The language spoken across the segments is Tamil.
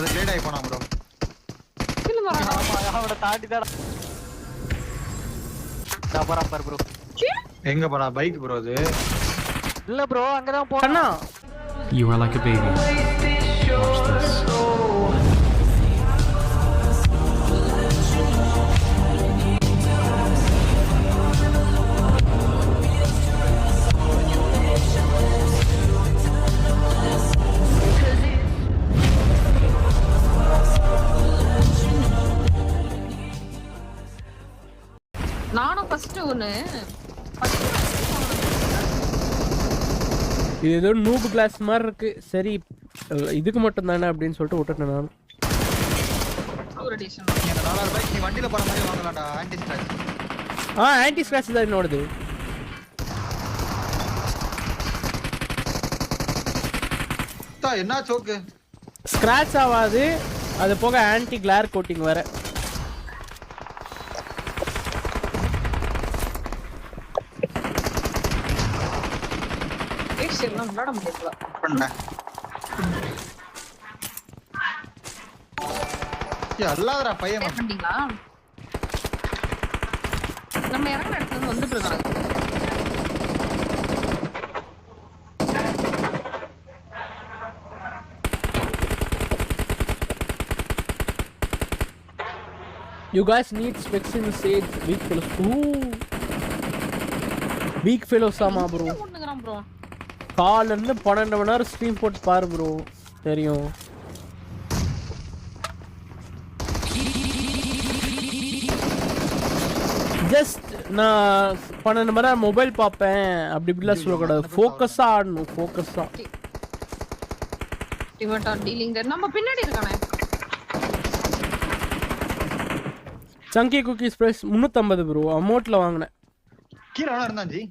அது கிரேட் ஆயி போனா ப்ரோ. கில் மரா அவட தாண்டி தான் டபரா பார் ப்ரோ. எங்க போனா பைக் ப்ரோ அது. இல்ல ப்ரோ அங்க தான் போனா. You are like a baby. Watch this. நானும் ஃபர்ஸ்ட் ஒன்னு இது ஏதோ நூப் கிளாஸ் மாதிரி இருக்கு. சரி இதுக்கு மட்டும் தானே அப்படின்னு சொல்லிட்டு விட்டுட்டேன் நான். இந்த 4000 பைக் நீ வண்டில போற மாதிரி வாங்கலாம்டா. Anti scratch. ஆன்டி ஸ்கிராட்ச் தான் என்னோடது. என்ன சோக்கு ஸ்கிராட்ச் ஆகாது. அது போக ஆன்டி கிளார் கோட்டிங் வேற. எல்லாம் விளையாட முடியல பண்ணேன். அல்லாதடா பையன் பண்ணிட்டீங்களா? நம்ம இறங்குற இடத்துல இருந்து வந்துட்டு இருக்காங்க. You guys need specs in the stage. Weak fellows. Weak fellows ஆமா ப்ரோ. ஒண்ணுங்கறான் ப்ரோ. கால்ல இருந்து 12 மணி நேரம் ஸ்ட்ரீம் போட்டு பாரு ப்ரோ. தெரியும். ஜஸ்ட் நான் 12 மணி நேரம் மொபைல் பார்ப்பேன். அப்படி இப்படிலாம் சொல்லக்கூடாது. ஃபோக்கஸா ஆடணும். ஃபோக்கஸா. டிவட்டா டீலிங் தேர். நம்ம பின்னாடி இருக்கானே. சங்கி குக்கீஸ் பிரைஸ் 350 ப்ரோ. அமௌண்ட்ல வாங்குனேன். கீழ வேணா இருந்தான் ஜி.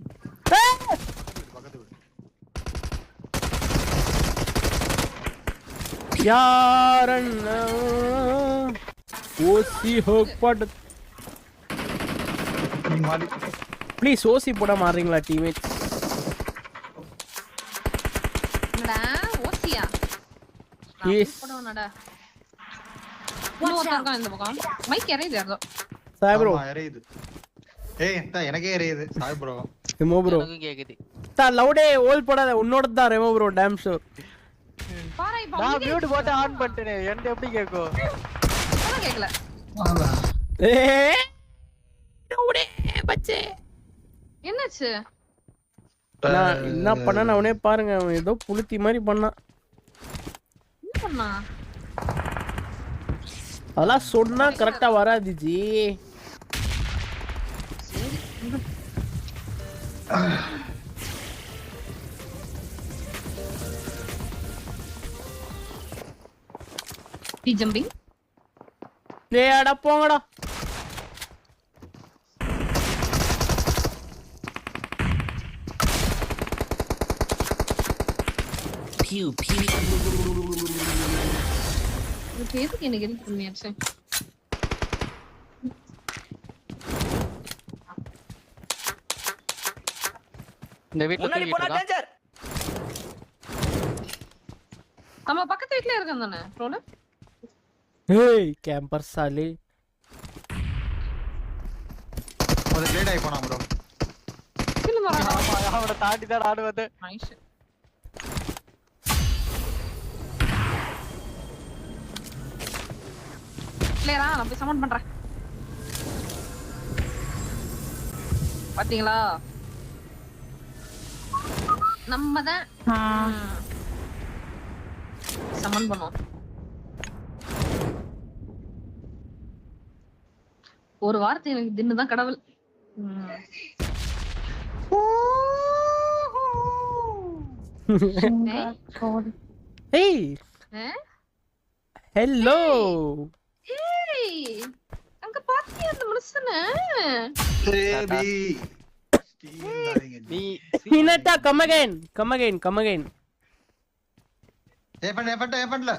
யாரண்ணா OC ஹோக் pot. ப்ளீஸ் ஓசி போட மாறீங்களா டீம்மேட்ஸ்? என்னடா ஓசியா? எஸ் போடுவானடா. போடுவாங்க இந்த பக்கம். மைக் எரையுது யாரோ. சாய் ப்ரோ எரையுது. ஏய் எனக்கே எரையுது. சாய் ப்ரோ. ரெமோ ப்ரோ. எனக்கு கேக்குது. லவுடே ஓல் போடாத. உன்னோட தான் ரெமோ ப்ரோ. Tom sure. பாரை நான் மியூட் போட்டு ஆன் பண்ணிட்டேனே. என்ன எப்படி கேக்கும்? அத கேக்கல. லவுடே பச்சே. என்னாச்சு? நான் என்ன பண்ணன அவனே பாருங்க. அவன் ஏதோ புளுத்தி மாதிரி பண்ணான். என்ன பண்ணா? அதெல்லாம் சொன்னா கரெக்டா வராது ஜி. ஜம்பிங். டேய் அட போங்கடா. Pew pew. இது எதுக்கு எனக்கு எதுக்கு பண்ணியாச்சு? இந்த வீட்ல தூங்கிட்டு இருக்கான். நம்ம பக்கத்து வீட்ல இருக்கான் தானே ரோல? ஏய் கேம்பர் சாலி. அது கிரேட் ஆயி போனா ப்ரோ. கில் மரா அவட தாண்டி தான் ஆடுவது. நைஸ். பிளேயரா நான் போய் சமன் பண்றேன். பாத்தீங்களா? நம்ம தான் சமன் பண்ணுவோம். ஒரு வார்த்தை எனக்கு தின்னு தான் கடவுள். ஏய் ஹலோ. ஏய் அங்க பாத்தியா அந்த மனுஷனை? Baby Hinata, come again. Come again. Come again. F&ல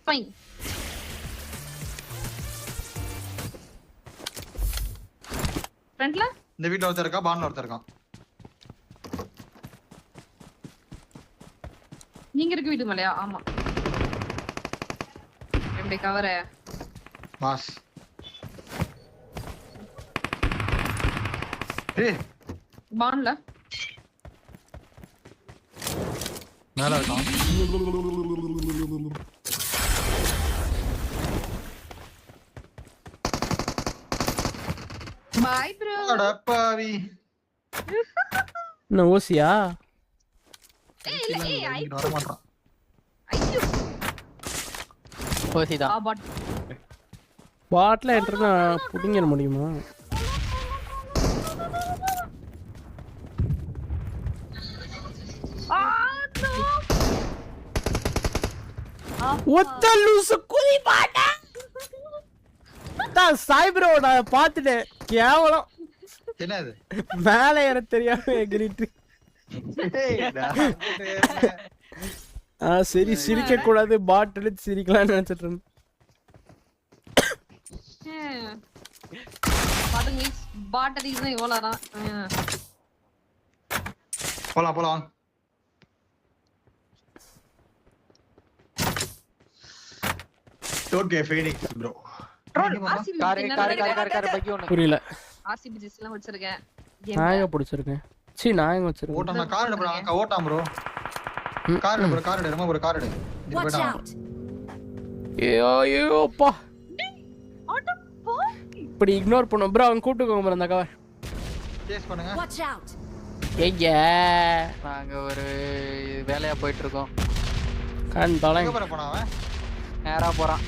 fine. ஃப்ரண்ட்ல இந்த வீட்ல ஒருத்தர் இருக்கா, பான்ல ஒருத்தர் இருக்கான். நீங்க இருக்க வீட்டு மேலயா? ஆமா. அப்படியே கவர மாஸ். ஏய் பான்ல மேல இருக்கான். Bye bro. அடப்பாவி. என்ன ஓசியா? ஏய் இல்ல ஏய் வர மாட்டான். ஐயோ ஓசிதான். பட் பாட்டில் என்ட்ருனா புடிங்கிட முடியுமா? ஒத்த லூசு குதி பாட்டா. தான் சாய்ப்ரோ நான் பார்த்துட்டேன். கேவலம். என்னது? மேல ஏற தெரியாம எகிரிட்டு. சரி சிரிக்க கூடாது, பாட் எடுத்து சிரிக்கலாம்னு நினைச்சிட்டு இருந்தேன். பாட்டுங்க பாட்டரி தான் இவ்வளவுதான். போலாம். Okay Phoenix bro. Car bike ஒன்னு. புரியல. ஆர்சிபி ஜெர்சி எல்லாம் வச்சிருக்கேன். நாயங்க பிடிச்சிருக்கேன். சீ நாயங்க வச்சிருக்கேன். ஓட்டாம் நான் கார் எடு ப்ரோ. அங்க ஓட்டாம் ப்ரோ. கார் எடு ப்ரோ, கார் எடு. ரொம்ப ப்ரோ கார் எடு. இது போய்டா. ஐயோ அப்பா. ஆட்டோ போ. இப்படி இக்னோர் பண்ணு ப்ரோ. அவன் கூட்டுக்கோங்க ப்ரோ அந்த கவர். சேஸ் பண்ணுங்க. Watch out. ஏய்யா. நாங்க ஒரு வேலையா போயிட்டு இருக்கோம். கண் தலை. எங்க போற போனா அவன்? நேரா போறான்.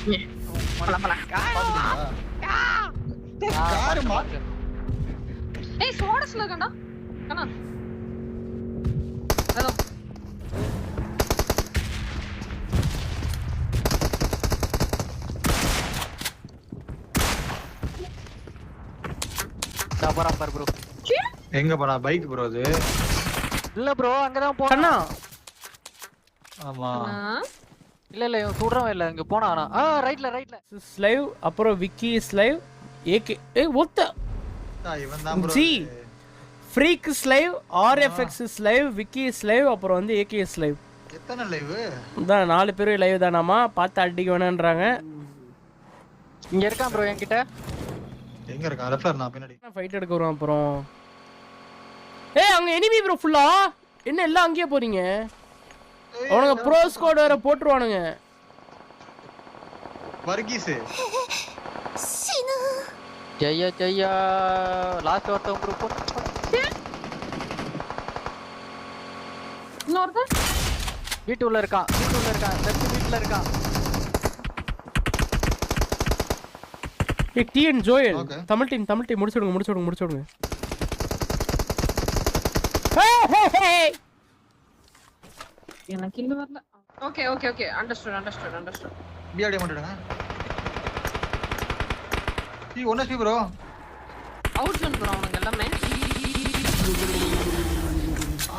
பாத்துட்டீங்களா? கார் மாத்து. ஏய் சோடஸ்ல இருக்கடா. கண்ணா. ஹலோ. போறான் பாரு ப்ரோ. எங்க போனா? பைக் ப்ரோ அது. இல்ல ப்ரோ அங்கதான் கண்ணா. போறான். ஆமா. இல்ல இவன் சுடுறவன் இல்ல. இங்க போனானா? ரைட்ல. ஸ்லைவ் அப்புறம் விக்கி ஸ்லைவ் ஏகே. ஏய் ஒத்த. இவன் தான் ப்ரோ. ஜி ஃப்ரீக் ஸ்லைவ், ஆர்எஃப்எக்ஸ் ஸ்லைவ், விக்கி ஸ்லைவ், அப்புறம் வந்து ஏகே ஸ்லைவ். எத்தனை லைவ்? இதான் 4 பேர் லைவ் தானாமா. பார்த்து அடிக்க வேணான்றாங்க. இங்க இருக்கான் ப்ரோ என்கிட்ட. எங்க இருக்கான்? ரெஃபர் நான் பின்னாடி. ஃபைட் எடுக்க வரோம் அப்புறம். ஏய் அங்க எனிமி ப்ரோ ஃபுல்லா. என்ன எல்லாம் அங்கேயே போறீங்க? அவனுங்க ப்ரோ ஸ்குவாட் வேற போட்டுருவானுங்க. வர்கீஸ். ஜெயா லாஸ்ட் ஒருத்தன் ப்ரோ. இன்னொருத்தன் வீட்டுள்ள இருக்கான். லெஃப்ட் வீட்ல இருக்கான். ஏய் TN Joel. Okay. Tamil team முடிச்சுடுங்க. எனக்கு இல்ல வரல. Okay understand. பிஆர்டி மாட்டேடுங்க. C 1 bro. Out zone bro அவனுங்க எல்லாமே.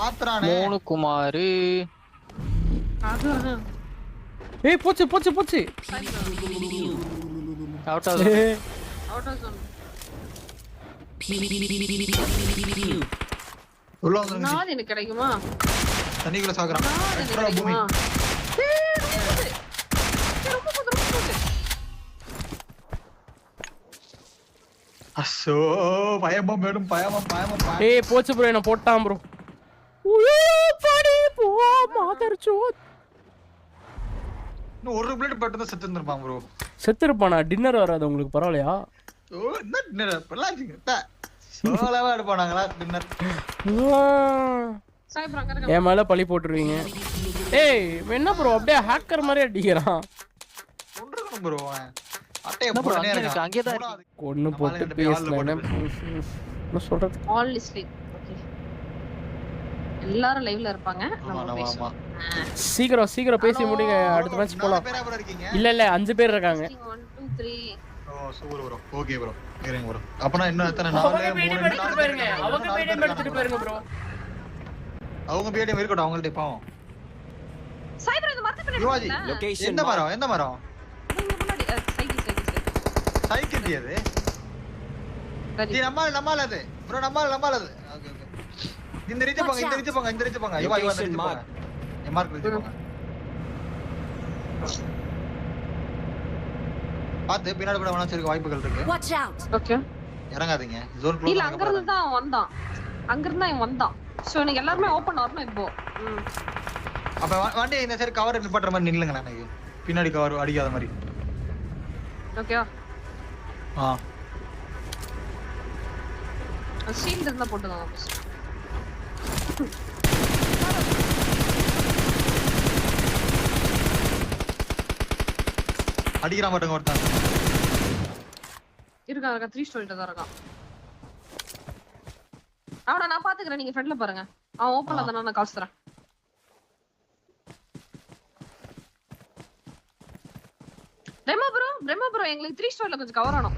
ஆத்ரானே. மூணு குமார். அது ஏய் போச்சு. Out of zone. உள்ள வந்துருங்க. நான் எனக்கு கிடைக்குமா? தண்ணிக்குள்ள சாகுறான். நான் எனக்கு எக்ஸ்ட்ரா பூமி. கிடைக்குமா? ரொம்ப போகுது. அசோ பயமா மேடம் பயமா. ஏய் போச்சு ப்ரோ. என்ன போட்டான் ப்ரோ. பாடி போ மாதர் சோத். இன்னும் ஒரு பிளேட் பட்டு தான் செத்து இருந்திருப்பான் ப்ரோ. செத்துருப்பானா? டின்னர் வராது உங்களுக்கு பரவாயில்லையா? ஓ என்ன டின்னர் பல்லாச்சிங்க. சோலவா எடுப்பானாங்களா டின்னர்? சாய் ப்ரோ அங்க இருக்க. என் மேல பழி போட்டுருவீங்க. ஏய் என்ன ப்ரோ அப்படியே ஹேக்கர் மாதிரி அடிக்கிறான். கொன்றுக்கணும் ப்ரோ. அட்டைய என்ன bro, போட்டுனே அங்கே இருக்கான். அங்கேதான் இருக்கு. மூணாவது. ஒன்னு போட்டு நம்மளால ரெண்டு பேசல. பேர் என்ன சொல்றது? All is like okay. எல்லாரும் லைவ்ல இருப்பாங்க. ஆமா நம்ம ஆமா பேசுவோம். சீக்கிரம் பேசி முடிங்க. அடுத்த மேட்ச் போலாம். பேரா ப்ரோ இருக்கீங்க? இல்ல 5 பேர் இருக்காங்க. 1 2 3 ஓ சூப்பர் ப்ரோ. Okay bro. இருங்க ப்ரோ. அப்பனா இன்னும் எத்தனை? அவங்க 4 மீடியம் எடுத்துட்டு போயிருங்க. அவங்க மீடியம் எடுத்துட்டு போயிருங்க ப்ரோ. அவங்க பிஏடி இருக்கட்டும். அவங்கள்ட்ட பாவம். சாய் ப்ரோ இந்த மரத்து பின்னாடி யுவாஜி இருக்கீங்களா? எந்த மரம்? எந்த மரம்? இங்க முன்னாடி சைக்கிள். சைக்கிள் அது. சரி. இது நம்மால அது. ப்ரோ நம்மால அது. Okay okay. இந்த ரீச் போங்க. இந்த ரீச் போங்க. யுவா இந்த ரீச் போங்க. எம்ஆர்க்கு ரீச் போங்க. பாத்து பின்னாடி கூட வேணா சரி வாய்ப்புகள் இருக்கு. Watch out! ஓகே இறங்காதீங்க. ஜோன் க்ளோஸ் இல்ல அங்க இருந்து தான் வந்தான். அங்க இருந்து தான் இவன் வந்தான். சோ நீங்க எல்லாரும் ஓபன் வரணும் இப்போ. அப்ப வண்டி இந்த சைடு கவர் நிப்பாட்ற மாதிரி நில்லுங்க எனக்கு. பின்னாடி கவர் அடிக்காத மாதிரி. ஓகேவா? ஆ. ஷீல்ட் இருந்தா போட்டுதான். அடிக்கிறா மாட்டங்க ஒருத்தன். இருக்கா 3 ஸ்டோரிட்ட தான் இருக்கான். அவன நான் பாத்துக்கறேன் நீங்க ஃப்ரண்ட்ல பாருங்க. அவன் ஓபன்ல தான நான் கால்ஸ் தரேன். ரெமோ ப்ரோ எங்களுக்கு 3 ஸ்டோரில கொஞ்சம் கவர் ஆனோம்.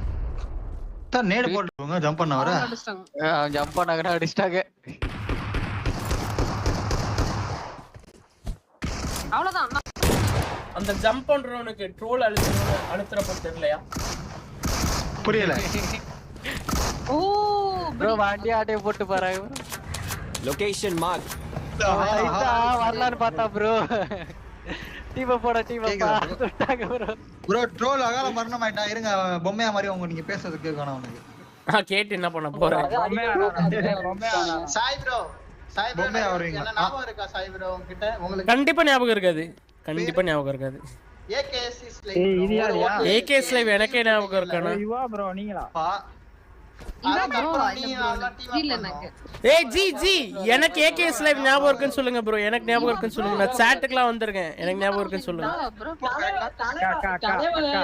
தான் நேடு போடுங்க ஜம்ப் பண்ண வர. ஜம்ப் பண்ணாங்கடா அடிச்சிட்டாங்க. அவ்வளவுதான். அந்த ஜம்ப் பண்றவனுக்கு ட்ரோல் அழுத்துறப்ப தெரியலையா? புரியல. ஓ ப்ரோ வண்டி ஆட்டே போட்டு பாருங்க. Location mark. ஐயா வரலான்னு பார்த்தா ப்ரோ. டீம் போட சுட்டாங்க ப்ரோ. ப்ரோ ட்ரோல் அகால மரணம் ஆயிட்டா. இருங்க பொம்மையா மாதிரி அவங்க நீங்க பேசுறது கேட்கணும் அவனுக்கு. நான் கேட்டு என்ன பண்ண போறேன்? சாய் ப்ரோ பொம்மையா வரீங்க. என்ன ஞாபகம் இருக்கா சாய் ப்ரோ உங்ககிட்ட? உங்களுக்கு கண்டிப்பா ஞாபகம் இருக்காது. கண்டிப்பா ஞாபகம் இருக்காது. AKS AKS லைவ் எனக்கே ஞாபகம் இருக்கானே. இவா ப்ரோ நீங்களா? இவன் ப்ரோ இல்ல எனக்கு. ஏய் ஜி எனக்கு AKS லைவ் ஞாபகம் இருக்குன்னு சொல்லுங்க ப்ரோ. எனக்கு ஞாபகம் இருக்குன்னு சொல்லுங்க. நான் சாட்க்குலாம் வந்திருக்கேன். எனக்கு ஞாபகம் இருக்குன்னு சொல்லுங்க. ப்ரோ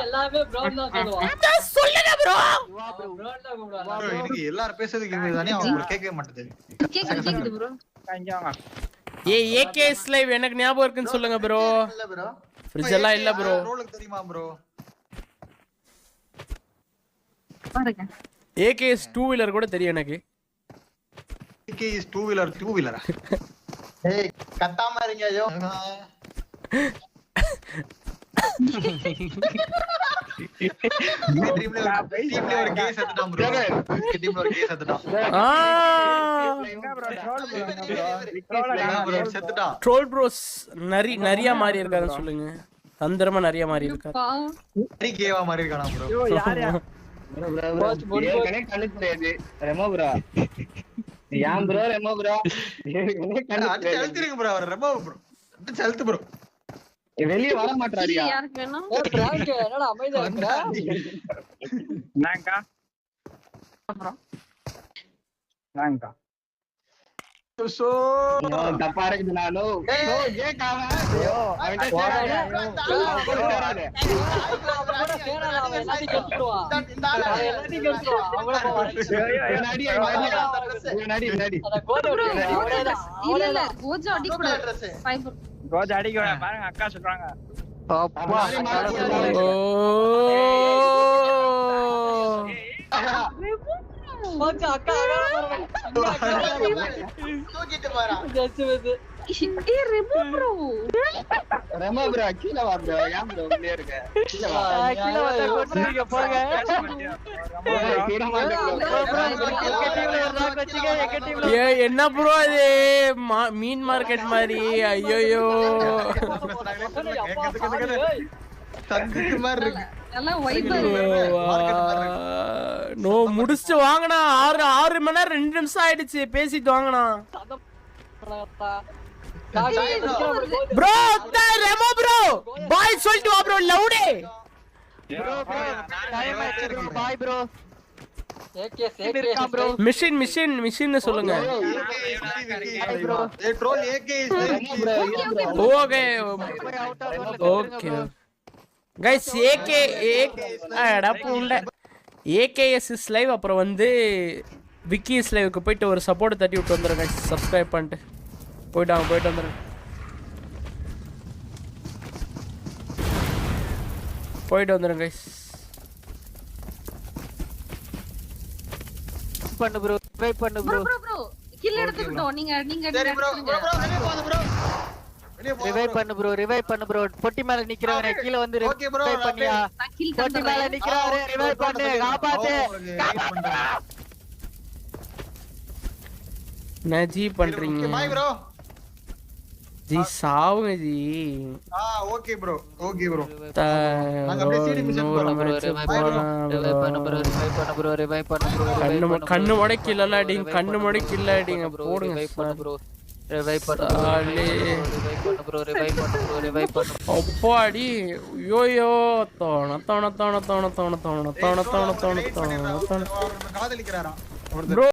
எல்லாமே ப்ரோ தான் சொல்லுவான். சொல்லுங்க ப்ரோ. ப்ரோ இன்னைக்கு எல்லாரும் பேசுறது கேக்குதானே அவங்க கேட்கவே மாட்டேங்குது. கேக்குது ப்ரோ. இங்க வாங்க. ஏய் AKS லைவ் எனக்கு ஞாபகம் இருக்குன்னு சொல்லுங்க ப்ரோ. இல்ல ப்ரோ. ஃப்ரிட்ஜ் எல்லாம் இல்ல ப்ரோ. ரோலுக்கு தெரியுமா ப்ரோ? பாருங்க. AKS 2 வீலர் கூட தெரியும் எனக்கு. AKS 2 wheeler 2 வீலரா? ஏய் கத்தாம இருங்க ஐயோ. டீம்ல ஒரு கேஸ் எடுத்துட்டான் ப்ரோ. டீம்ல ஒரு கேஸ் எடுத்துட்டான். எங்க ப்ரோ ட்ரோல் ப்ரோ செத்துட்டான். ட்ரோல் ப்ரோஸ் நிறைய மாறி இருக்காருன்னு சொல்லுங்க. தந்திரமா நிறைய மாறி இருக்காரு. பாவம். சரி கேவா மாதிரி இருக்கானா ப்ரோ? ஐயோ யார் யார்? ஏற்கனவே கண்ணு தெரியாது ரெமோ ப்ரோ. ஏன் ப்ரோ ரெமோ ப்ரோ அடிச்சு அழுத்திருங்க ப்ரோ. அவர் ரெமோ ப்ரோ. அடிச்சு அழுத்து ப்ரோ. வெளிய வர மாட்டாரியா? யாருக்கு வேணும்? என்னடா அமைதியா இருக்கற? நாங்கா நாங்கா சோ தப்பா இருக்குது நானோ. ஏன் காவ? அவன் எல்லாத்தையும் கெடுத்துடுவான். எல்லாத்தையும் கெடுத்துடுவான். இல்ல கோஜா அடி கூடாது. ஃபைபர் கோஜ் அடிக்க வேணாம் பாருங்க அக்கா சொல்றாங்க. அப்பா மச்சான் அக்கா தூக்கிட்டு போறா. ஏய் ரெமோ ப்ரோ. ரெமோ ப்ரோ கீழ வா ப்ரோ. ஏன் ப்ரோ உள்ளே இருக்க? கீழ வா. கீழ வந்து கொட்டுறீங்க போங்க. ஏய் என்ன ப்ரோ இது மீன் மார்க்கெட் மாதிரி? ஐயோ தந்துக்கு மாதிரி இருக்கு. எல்லாம் வைபர். நோ முடிச்சிட்டு வாங்கனா. 6 மணி நேரம் 2 நிமிஷம் ஆயிடுச்சு பேசிட்டு வாங்கனா. ப்ரோ ரெமோ ப்ரோ பாய் சொல்லிட்டு வா ப்ரோ. லவுடே டைம் ஆச்சு bro. Bye bro. AKS bro. மிஷின் சொல்லுங்க. ஏ troll AKS okay okay guys AKS live அப்புறம் வந்து விக்கிஸ் லைவுக்கு போயிட்டு ஒரு சப்போர்ட் தட்டி விட்டு வந்துருங்க गाइस. சப்ஸ்கிரைப் பண்ணிட்டு போயிட்டு வந்துருங்க. गाइस. பண்ணு ப்ரோ. வெயிட் பண்ணு ப்ரோ. ப்ரோ கில் எடுத்துட்டோம். நீங்க சரி ப்ரோ வெளிய போங்க ப்ரோ. ரிவைவ் பண்ணு ப்ரோ. பொட்டி மேல நிக்கறவனே கீழ வந்து ரிவைவ் பண்ணியா? நான் கில் பொட்டி மேல நிக்கறவரே ரிவைவ் பண்ணு. காப்பாத்து. நஜி பண்றீங்க. Bye bro. ஜி சாவுங்க ஜி ஓகே ப்ரோ ஓகே ப்ரோ த- நாங்க அப்படியே CD mission நூறு போறோம். match Bye bro. போனா கண்ணு முடக்கி இல்லாடிங்க கண்ணு முடக்கி இல்லாடிங்க போடுங்க சாலி. அப்பாடி யோயோ தோண தோண தோண தோண தோண தோண தோண தோண தோண தோண தோண காதலிக்கிறாராம் ப்ரோ